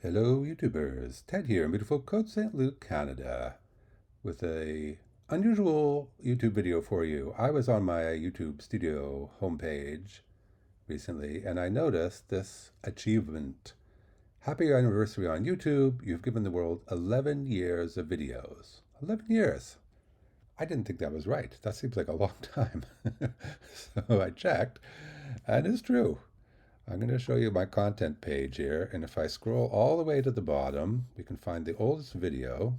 Hello YouTubers, Ted here in beautiful Côte St. Luc, Canada with a unusual YouTube video for you. I was on my YouTube studio homepage recently and I noticed this achievement. Happy anniversary on YouTube. You've given the world 11 years of videos. 11 years. I didn't think that was right. That seems like a long time. So I checked and it's true. I'm going to show you my content page here, and if I scroll all the way to the bottom, we can find the oldest video,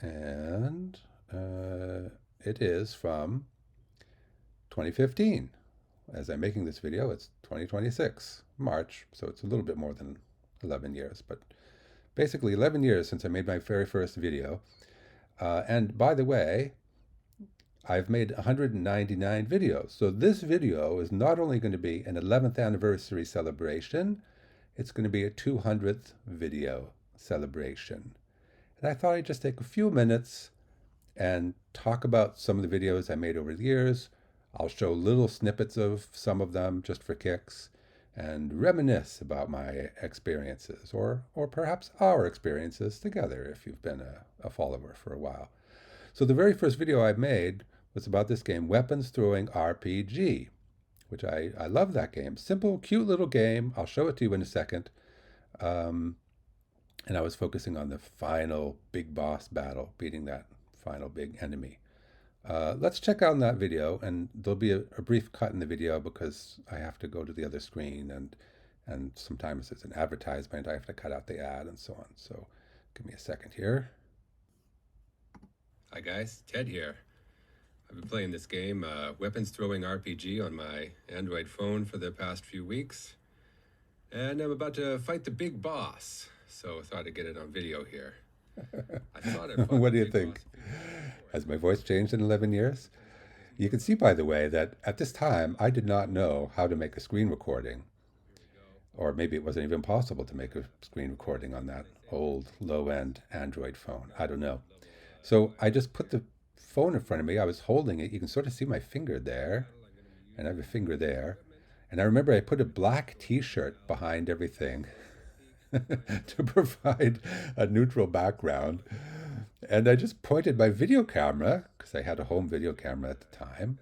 and it is from 2015. As I'm making this video, it's 2026, March, so it's a little bit more than 11 years, but basically 11 years since I made my very first video. And by the way, I've made 199 videos. So this video is not only going to be an 11th anniversary celebration, it's going to be a 200th video celebration. And I thought I'd just take a few minutes and talk about some of the videos I made over the years. I'll show little snippets of some of them just for kicks and reminisce about my experiences or perhaps our experiences together if you've been a follower for a while. So the very first video I made was about this game, Weapons Throwing RPG, which I love that game. Simple, cute little game. I'll show it to you in a second. Um, and I was focusing on the final big boss battle, beating that final big enemy. Let's check out that video, and there'll be a brief cut in the video because I have to go to the other screen, and sometimes it's an advertisement. I have to cut out the ad and so on. So give me a second here. Hi guys, Ted here. I've been playing this game, Weapons Throwing RPG, on my Android phone for the past few weeks. And I'm about to fight the big boss, so I thought I'd get it on video here. I thought I'd What do you think? Has my voice changed in 11 years? You can see, by the way, that at this time I did not know how to make a screen recording. Or maybe it wasn't even possible to make a screen recording on that old low-end Android phone. I don't know. So I just put the phone in front of me. I was holding it. You can sort of see my finger there, and I have a finger there. And I remember I put a black t-shirt behind everything to provide a neutral background. And I just pointed my video camera, because I had a home video camera at the time,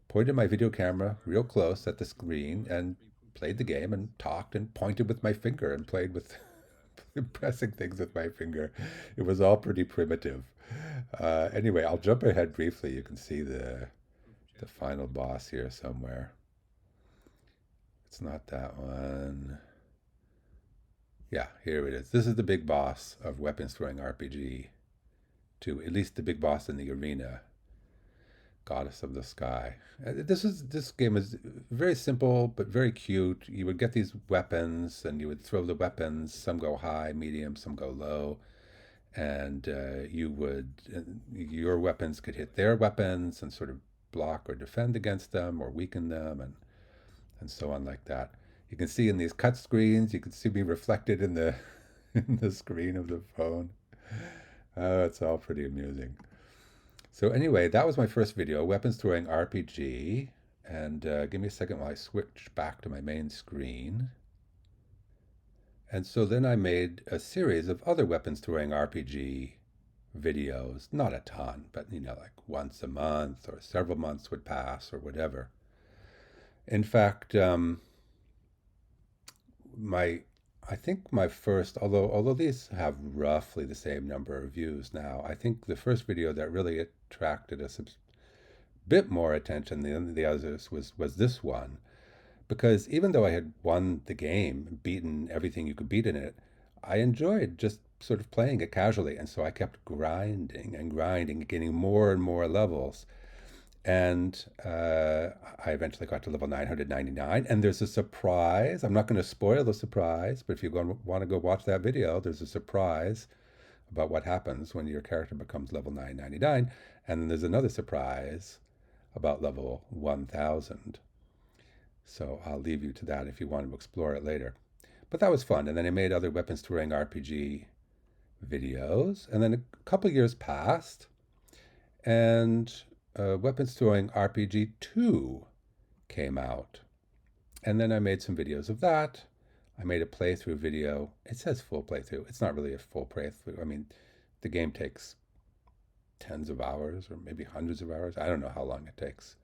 pointed my video camera real close at the screen and played the game and talked and pointed with my finger and played with pressing things with my finger. It was all pretty primitive. Anyway, I'll jump ahead briefly. You can see the final boss here somewhere. It's not that one. Yeah, here it is. This is the big boss of Weapons Throwing RPG 2, at least the big boss in the arena, Goddess of the Sky. This game is very simple but very cute. You would get these weapons and you would throw the weapons. Some go high, medium, some go low, and your weapons could hit their weapons and sort of block or defend against them or weaken them and so on like that. You can see in these cut screens, you can see me reflected in the in the screen of the phone. It's all pretty amusing. So anyway, that was my first video, Weapons Throwing RPG. And give me a second while I switch back to my main screen. And so then I made a series of other Weapons Throwing RPG videos. Not a ton, but like once a month or several months would pass or whatever. In fact, I think my first, although these have roughly the same number of views now, I think the first video that really attracted a bit more attention than the others was this one, because even though I had won the game, beaten everything you could beat in it, I enjoyed just sort of playing it casually, and so I kept grinding and grinding, getting more and more levels. And I eventually got to level 999. And there's a surprise. I'm not going to spoil the surprise, but if you want to go watch that video, there's a surprise about what happens when your character becomes level 999. And then there's another surprise about level 1000. So I'll leave you to that if you want to explore it later. But that was fun. And then I made other Weapons Throwing RPG videos. And then a couple years passed, and Weapons Throwing RPG 2 came out. And then I made some videos of that. I made a playthrough video. It says full playthrough. It's not really a full playthrough. I mean, the game takes tens of hours or maybe hundreds of hours. I don't know how long it takes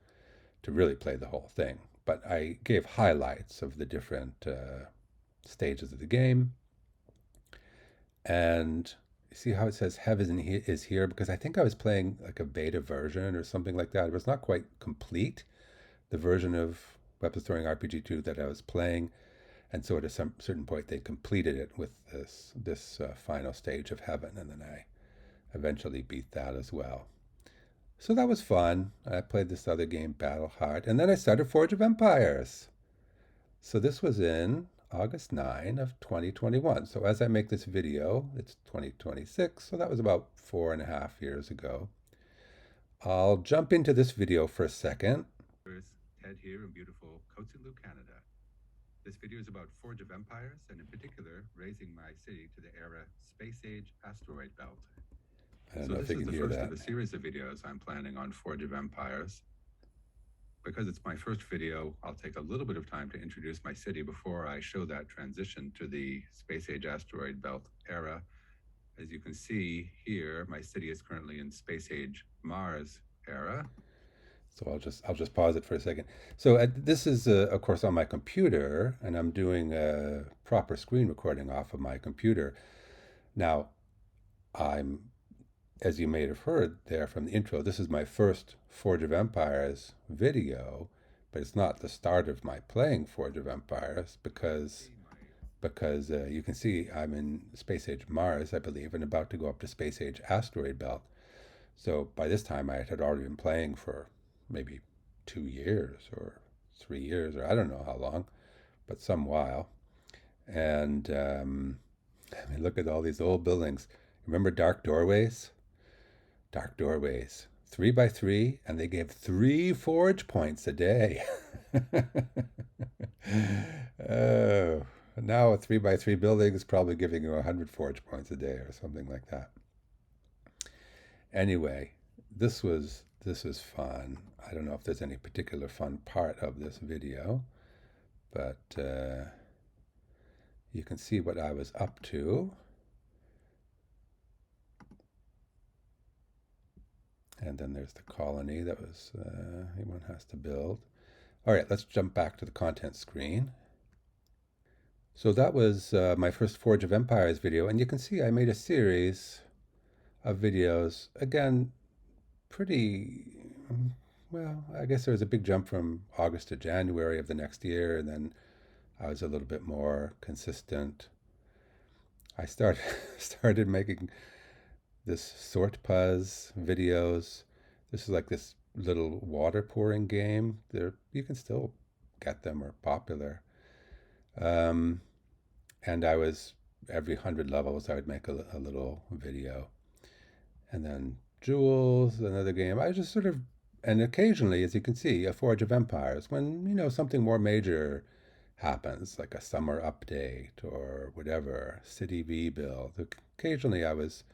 to really play the whole thing. But I gave highlights of the different stages of the game. And you see how it says Heaven is here? Because I think I was playing like a beta version or something like that. It was not quite complete, the version of Weapons Throwing RPG 2 that I was playing. And so at a certain point, they completed it with this final stage of Heaven. And then I eventually beat that as well. So that was fun. I played this other game, Battleheart. And then I started Forge of Empires. So this was in August 9 of 2021. So as I make this video, it's 2026. So that was about 4.5 years ago. I'll jump into this video for a second. Ted here in beautiful Kotzebue, Canada. This video is about Forge of Empires, and in particular, raising my city to the era Space Age asteroid belt. I don't know if you can hear that. So this is the first of a series of videos I'm planning on Forge of Empires. Because it's my first video, I'll take a little bit of time to introduce my city before I show that transition to the Space Age asteroid belt era. As you can see here, my city is currently in Space Age Mars era. So I'll just pause it for a second. So this is of course on my computer, and I'm doing a proper screen recording off of my computer. Now, as you may have heard there from the intro, this is my first Forge of Empires video, but it's not the start of my playing Forge of Empires because you can see I'm in Space Age Mars, I believe, and about to go up to Space Age asteroid belt. So by this time, I had already been playing for maybe 2 years or 3 years, or I don't know how long, but some while. And I mean, look at all these old buildings. Remember Dark Doorways? Dark Doorways, 3x3, and they gave 3 forge points a day. Oh, now a 3x3 building is probably giving you 100 forge points a day or something like that. Anyway, this was fun. I don't know if there's any particular fun part of this video, but you can see what I was up to. And then there's the colony that was one has to build. All right, let's jump back to the content screen. So that was my first Forge of Empires video, and you can see I made a series of videos. Again, pretty well. I guess there was a big jump from August to January of the next year, and then I was a little bit more consistent. I started making this sort puzz videos. This is like this little water pouring game. You can still get them, or popular. And I was every 100 levels I would make a little video. And then Jewels, another game. I just sort of, and occasionally, as you can see, a Forge of Empires, when something more major happens, like a summer update or whatever, city rebuild. Occasionally I was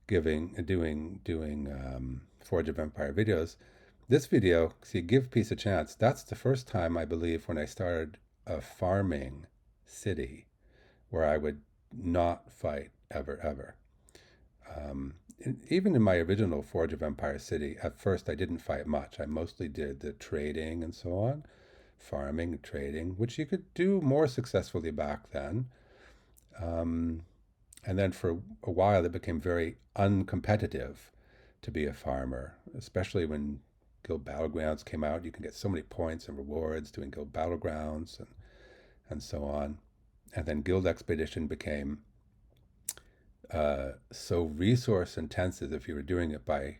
doing Forge of Empire videos. This video, see, Give Peace a Chance, that's the first time, I believe, when I started a farming city where I would not fight ever. Even in my original Forge of Empire city, at first I didn't fight much. I mostly did the trading and so on, farming, trading, which you could do more successfully back then. And then for a while, it became very uncompetitive to be a farmer, especially when Guild Battlegrounds came out. You can get so many points and rewards doing Guild Battlegrounds and so on. And then Guild Expedition became so resource intensive if you were doing it by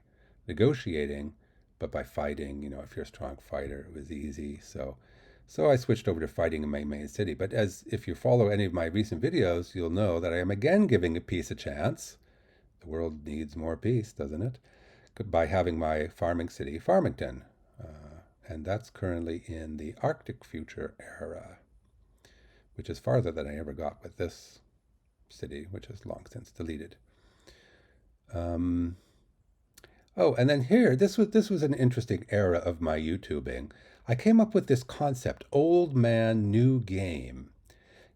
negotiating, but by fighting, if you're a strong fighter, it was easy. So I switched over to fighting in my main city. But if you follow any of my recent videos, you'll know that I am again giving peace a chance. The world needs more peace, doesn't it? By having my farming city, Farmington. And that's currently in the Arctic Future era, which is farther than I ever got with this city, which is long since deleted. Oh, and then here, this was an interesting era of my YouTubing. I came up with this concept, old man, new game.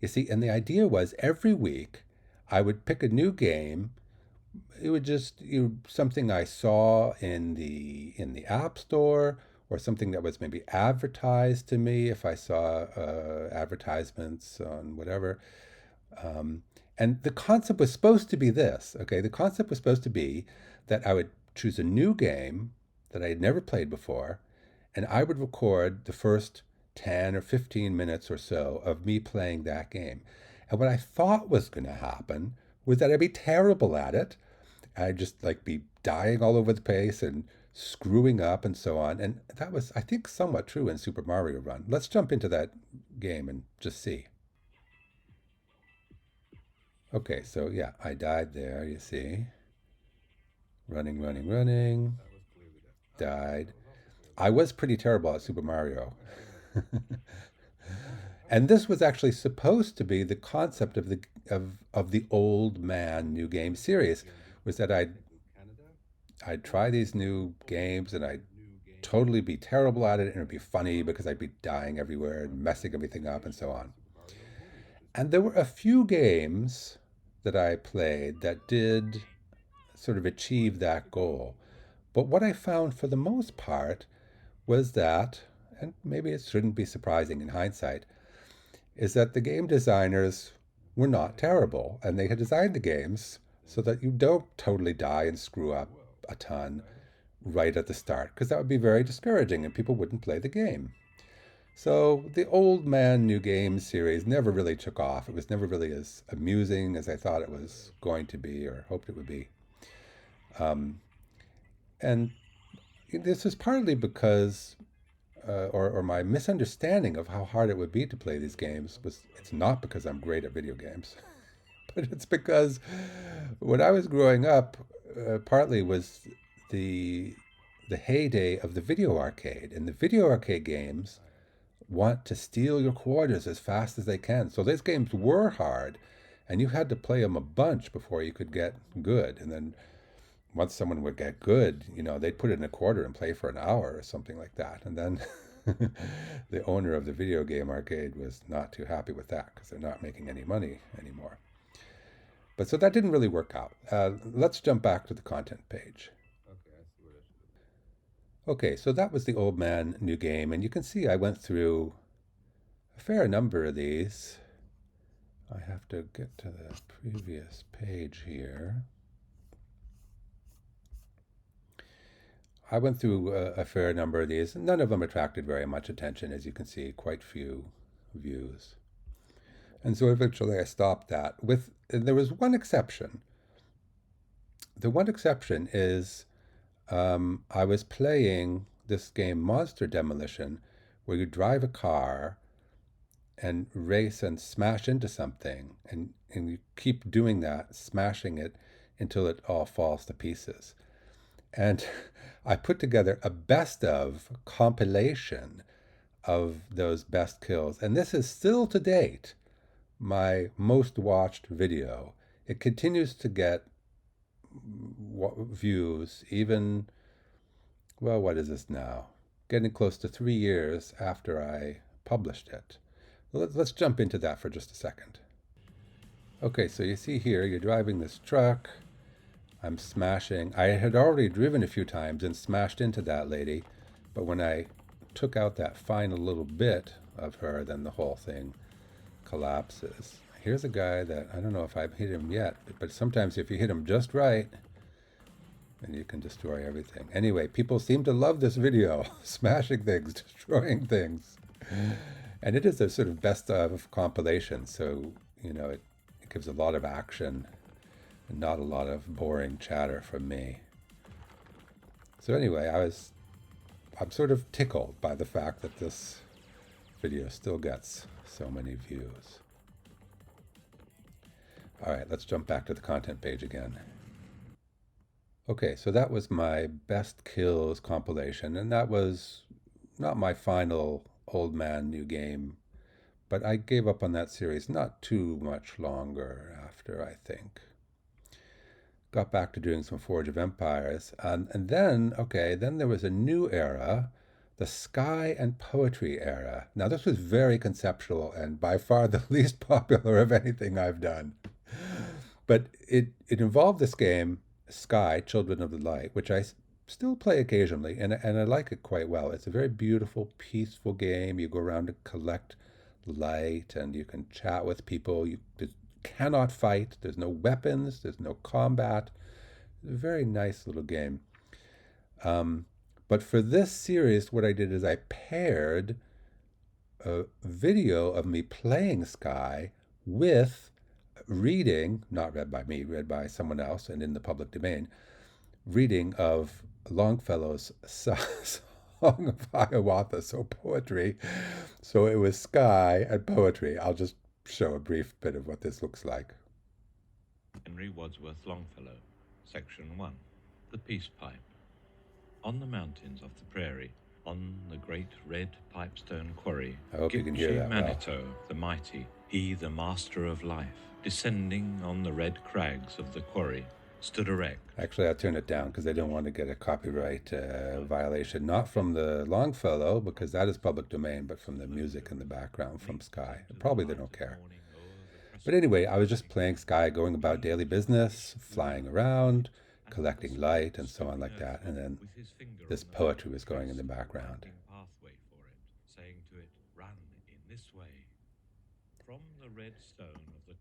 You see, and the idea was every week I would pick a new game. It would just something I saw in the app store, or something that was maybe advertised to me if I saw advertisements on whatever. Um, and the concept was supposed to be this. Okay, the concept was supposed to be that I would choose a new game that I had never played before, and I would record the first 10 or 15 minutes or so of me playing that game. And what I thought was going to happen was that I'd be terrible at it. I'd just like be dying all over the place and screwing up and so on. And that was, I think, somewhat true in Super Mario Run. Let's jump into that game and just see. Okay, so yeah, I died there, you see. Running, running, running. Died. I was pretty terrible at Super Mario. And this was actually supposed to be the concept of the old man new game series, was that I'd try these new games and I'd totally be terrible at it, and it'd be funny because I'd be dying everywhere and messing everything up and so on. And there were a few games that I played that did sort of achieve that goal. But what I found for the most part was that, and maybe it shouldn't be surprising in hindsight, is that the game designers were not terrible, and they had designed the games so that you don't totally die and screw up a ton right at the start, because that would be very discouraging and people wouldn't play the game. So the Old Man New Game series never really took off. It was never really as amusing as I thought it was going to be or hoped it would be. Um, and this is partly because, or my misunderstanding of how hard it would be to play these games was, it's not because I'm great at video games, but it's because when I was growing up, partly was the the heyday of the video arcade, and the video arcade games want to steal your quarters as fast as they can. So these games were hard, and you had to play them a bunch before you could get good. And then once someone would get good, they'd put it in a quarter and play for an hour or something like that. And then the owner of the video game arcade was not too happy with that because they're not making any money anymore. But so that didn't really work out. Let's jump back to the content page. Okay, so that was the Old Man New Game, and you can see I went through a fair number of these. I have to get to the previous page here. I went through a fair number of these. None of them attracted very much attention, as you can see, quite few views. And so eventually I stopped that. There was one exception. The one exception is I was playing this game, Monster Demolition, where you drive a car and race and smash into something, and you keep doing that, smashing it until it all falls to pieces. And I put together a best of compilation of those best kills. And this is still to date my most watched video. It continues to get views, even, well, what is this now? Getting close to 3 years after I published it. Let's jump into that for just a second. Okay, so you see here, you're driving this truck. I'm smashing. I had already driven a few times and smashed into that lady, but when I took out that final little bit of her, then the whole thing collapses. Here's a guy that I don't know if I've hit him yet, but sometimes if you hit him just right, then you can destroy everything. Anyway, people seem to love this video, smashing things, destroying things. And it is a sort of best of compilation, so, it gives a lot of action and not a lot of boring chatter from me. So anyway, I'm sort of tickled by the fact that this video still gets so many views. All right, let's jump back to the content page again. Okay, so that was my best kills compilation, and that was not my final Old Man New Game, but I gave up on that series not too much longer after, I think. Got back to doing some Forge of Empires, and then, okay, then there was a new era the sky and poetry era. Now, this was very conceptual and by far the least popular of anything I've done. But it involved this game, Sky, Children of the Light, which still play occasionally, and I like it quite well. It's a very beautiful, peaceful game. You go around and collect light, and you can chat with people. You cannot fight. There's no weapons. There's no combat. A very nice little game. Um, but for this series, what I did is I paired a video of me playing Sky with reading, not read by me, read by someone else and in the public domain, reading of Longfellow's Song of Hiawatha, so poetry. So it was Sky and poetry. I'll just show a brief bit of what this looks like. Henry Wadsworth Longfellow, Section 1. The Peace Pipe. On the mountains of the prairie, on the great red pipestone quarry, I hope you can hear that well. Manito, the mighty, he the master of life, descending on the red crags of the quarry, stood erect. Actually, I'll turn it down because I don't want to get a copyright violation. Not from the Longfellow, because that is public domain, but from the music in the background from Sky. Probably they don't care. But anyway, I was just playing Sky, going about daily business, flying around, collecting light, and so on like that. And then this poetry was going in the background. Pathway for it, saying to it, run in this way. From the red stone of the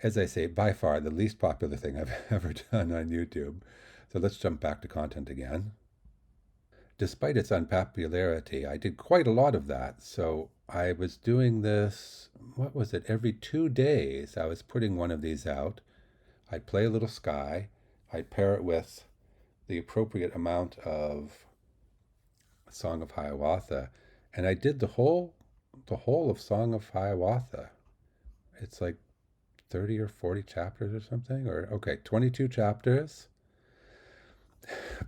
As I say, by far the least popular thing I've ever done on YouTube. So let's jump back to content again. Despite its unpopularity, I did quite a lot of that. So I was doing this, what was it, every 2 days I was putting one of these out. I'd play a little Sky, I'd pair it with the appropriate amount of Song of Hiawatha, and I did the whole of Song of Hiawatha. It's like 30 or 40 chapters or something, or okay, 22 chapters.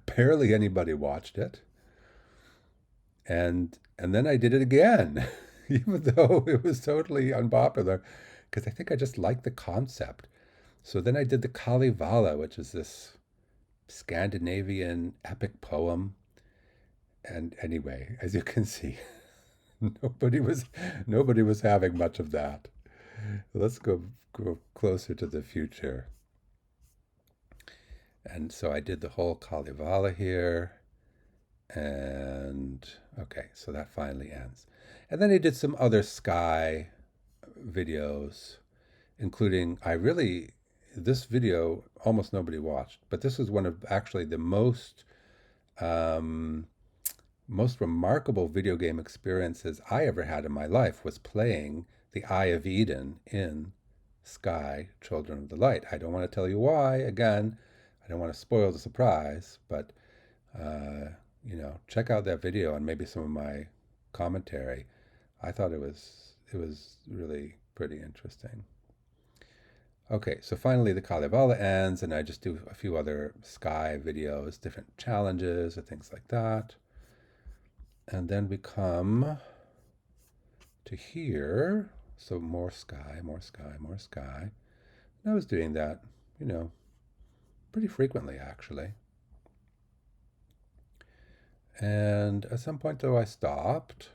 Barely anybody watched it. And then I did it again, even though it was totally unpopular, because I think I just liked the concept. So then I did the Kalevala, which is this Scandinavian epic poem. And anyway, as you can see, nobody was nobody was having much of that. Let's go closer to the future. And so I did the whole Kalevala here. And okay, so that finally ends. And then I did some other Sky videos, including this video almost nobody watched, but this was one of actually the um, most remarkable video game experiences I ever had in my life was playing the Eye of Eden in Sky, Children of the Light. I don't want to tell you why, again, I don't want to spoil the surprise, but check out that video and maybe some of my commentary. I thought it was really pretty interesting. Okay, so finally the Kalevala ends, and I just do a few other Sky videos, different challenges or things like that. And then we come to here. So more Sky, more Sky, more Sky. And I was doing that, pretty frequently actually. And at some point, though, I stopped,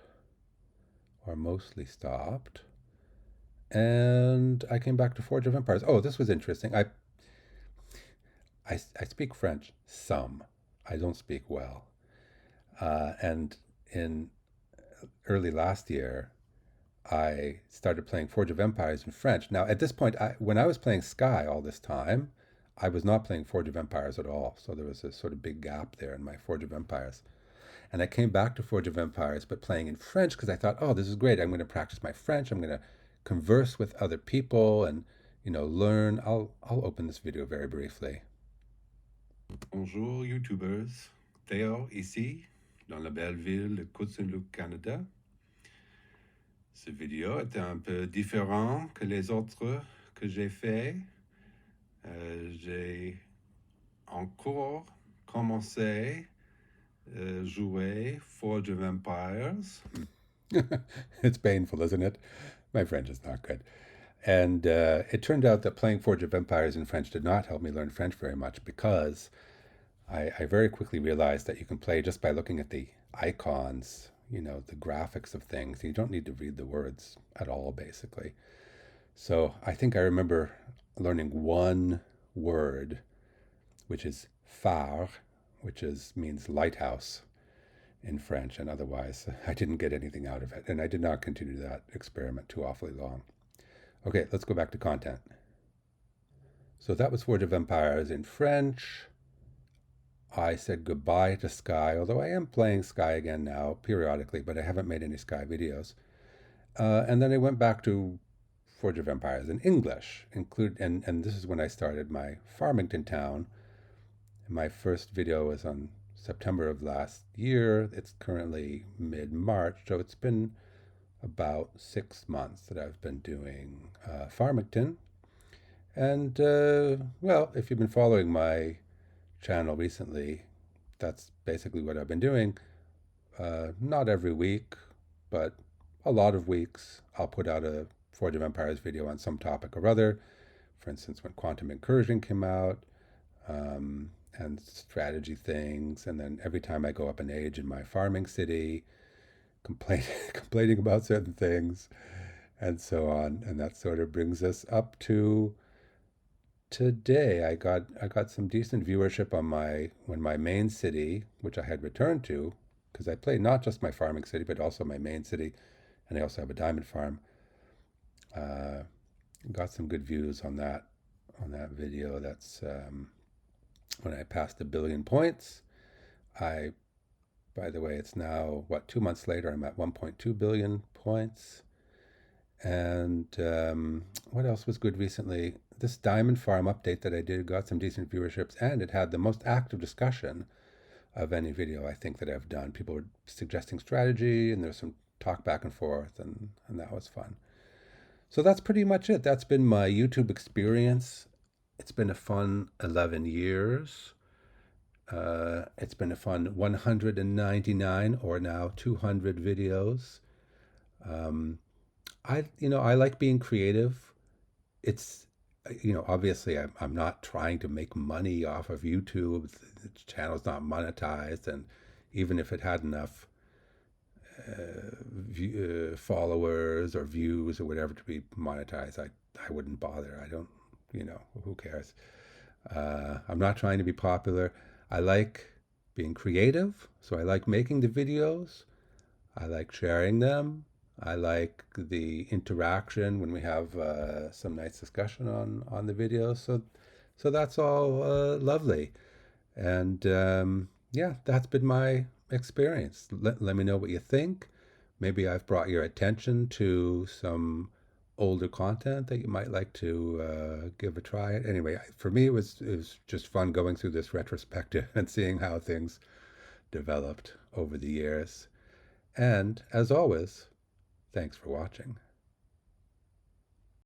or mostly stopped, and I came back to Forge of Empires. Oh, this was interesting. I speak French some. I don't speak well. And in early last year, I started playing Forge of Empires in French. Now, at this point, when I was playing Sky all this time, I was not playing Forge of Empires at all. So there was a sort of big gap there in my Forge of Empires. And I came back to Forge of Empires, but playing in French because I thought, oh, this is great. I'm going to practice my French. I'm going to converse with other people and, learn. I'll open this video very briefly. Bonjour YouTubers, Théo ici, dans la belle ville de Coutsenluc, Canada. Cette vidéo est un peu différent que les autres que j'ai fait. J'ai encore commencé jouer Forge of Empires. It's painful, isn't it? My French is not good. And it turned out that playing Forge of Empires in French did not help me learn French very much because I very quickly realized that you can play just by looking at the icons, the graphics of things. You don't need to read the words at all, basically. So I think I remember learning one word, which is phare, which means lighthouse in French, and otherwise I didn't get anything out of it, and I did not continue that experiment too awfully long. Okay, let's go back to content. So that was Forge of Empires in French. I said goodbye to Sky, although I am playing Sky again now periodically, but I haven't made any Sky videos. And then I went back to Forge of Empires in English, and this is when I started my Farmington town. My first video was on September of last year. It's currently mid-March, so it's been about 6 months that I've been doing Farmington. And well, if you've been following my channel recently, that's basically what I've been doing. Not every week, but a lot of weeks, I'll put out a Forge of Empires video on some topic or other. For instance, when Quantum Incursion came out, and strategy things. And then every time I go up an age in my farming city, complaining about certain things, and so on. And that sort of brings us up to today. I got some decent viewership on my main city, which I had returned to, because I play not just my farming city but also my main city, and I also have a diamond farm. Uh, got some good views on that video. That's when I passed 1 billion points. I, by the way, it's now what, 2 months later. I'm at 1.2 billion points. And what else was good recently? This Diamond Farm update that I did got some decent viewerships, and it had the most active discussion of any video I think that I've done. People were suggesting strategy, and there's some talk back and forth, and that was fun. So that's pretty much it. That's been my YouTube experience. It's been a fun 11 years. It's been a fun 199 or now 200 videos. I like being creative. It's, obviously I'm not trying to make money off of YouTube. The channel's not monetized, and even if it had enough followers or views or whatever to be monetized, I wouldn't bother. I don't, who cares? I'm not trying to be popular. I like being creative, so I like making the videos. I like sharing them. I like the interaction when we have some nice discussion on the videos. So that's all lovely. And yeah, that's been my experience. Let me know what you think. Maybe I've brought your attention to some older content that you might like to give a try. Anyway, for me, it was just fun going through this retrospective and seeing how things developed over the years. And as always, thanks for watching.